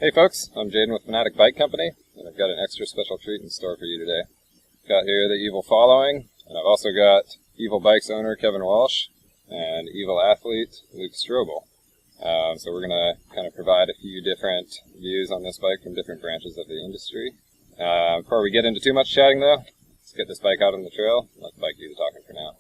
Hey folks, I'm Jaden with Fanatik Bike Company, and I've got an extra special treat in store for you today. Got here the Evil Following, and I've also got Evil Bikes owner Kevin Walsh and Evil Athlete Luke Strobel. So we're going to kind of provide a few different views on this bike from different branches of the industry. Before we get into too much chatting though, let's get this bike out on the trail and let the bike do the talking for now.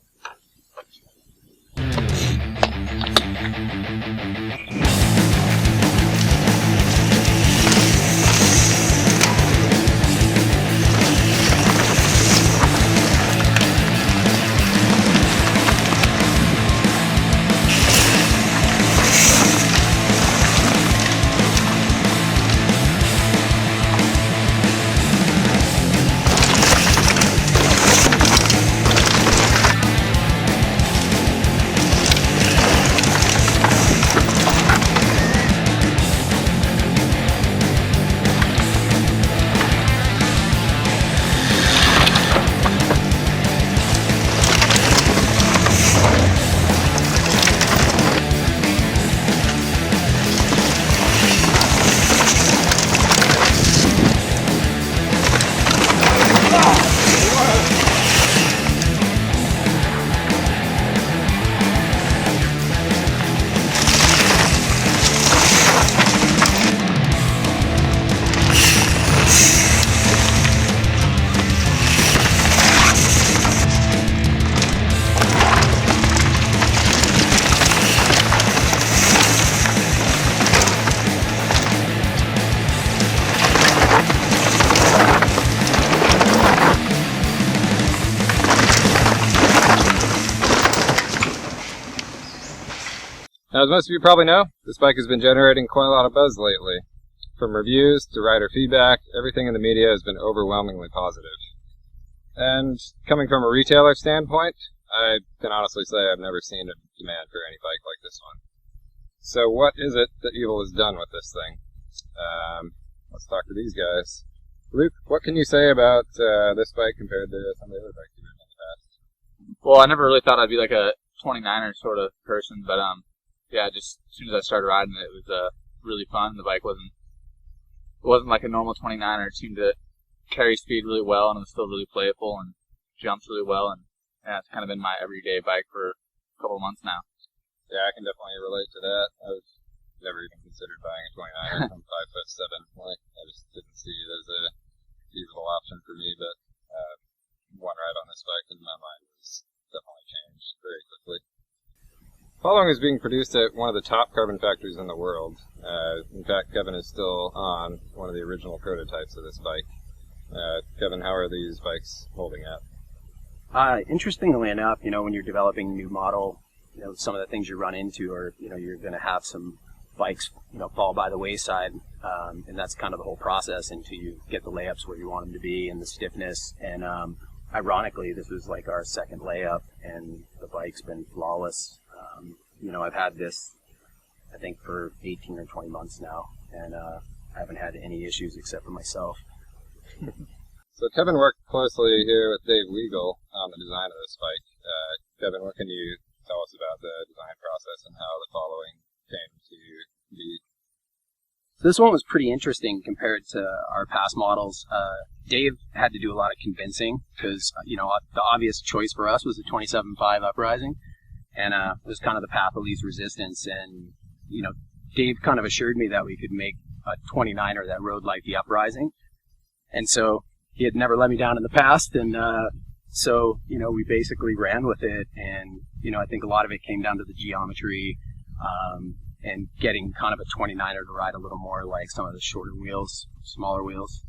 Now, as most of you probably know, this bike has been generating quite a lot of buzz lately. From reviews to rider feedback, everything in the media has been overwhelmingly positive. And coming from a retailer standpoint, I can honestly say I've never seen a demand for any bike like this one. So what is it that Evil has done with this thing? Let's talk to these guys. Luke, what can you say about this bike compared to some of the other bikes you've ridden in the past? Well, I never really thought I'd be like a 29er sort of person, but yeah, just as soon as I started riding it, it was really fun. The bike wasn't like a normal 29er. It seemed to carry speed really well, and it was still really playful and jumps really well. And yeah, it's kind of been my everyday bike for a couple of months now. Yeah, I can definitely relate to that. I was never even considered buying a 29er. I'm 5'7". Like, I just didn't see it as a feasible option for me. But one ride on this bike in my mind was definitely changed very quickly. Following is being produced at one of the top carbon factories in the world. In fact, Kevin is still on one of the original prototypes of this bike. Kevin, how are these bikes holding up? Interestingly enough, when you're developing a new model, some of the things you run into are, you're going to have some bikes, fall by the wayside, and that's kind of the whole process until you get the layups where you want them to be and the stiffness. And ironically, this was like our second layup, and the bike's been flawless. I've had this, I think, for 18 or 20 months now, and I haven't had any issues except for myself. So Kevin worked closely here with Dave Weigel on the design of this bike. Kevin, what can you tell us about the design process and how the Following came to be? So this one was pretty interesting compared to our past models. Dave had to do a lot of convincing because, the obvious choice for us was the 27.5 Uprising. And it was kind of the path of least resistance. And, Dave kind of assured me that we could make a 29er that rode like the Uprising. And so he had never let me down in the past. And so, we basically ran with it. And, I think a lot of it came down to the geometry and getting kind of a 29er to ride a little more like some of the shorter wheels, smaller wheels.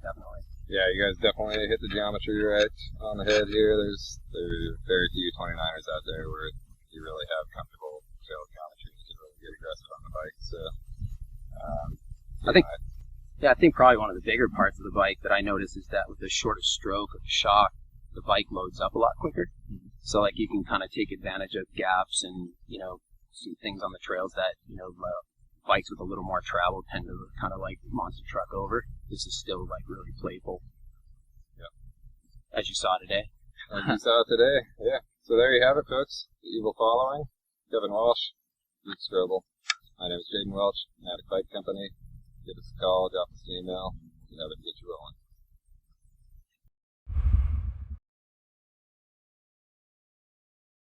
Definitely. Yeah, you guys definitely hit the geometry right on the head here. There are very few 29ers out there where you really have comfortable trail geometry. You can really get aggressive on the bike. So, I think probably one of the bigger parts of the bike that I noticed is that with the shorter stroke of the shock, the bike loads up a lot quicker. Mm-hmm. So like you can kind of take advantage of gaps and some things on the trails that bikes with a little more travel tend to kind of like monster truck over. This is still like really playful. Yep. As you saw today. As you saw today, yeah. So there you have it, folks. The Evil Following. Kevin Walsh, Luke Strobel. My name is Jaden. Welsh, Fanatik Bike Company. Give us a call, drop us an email.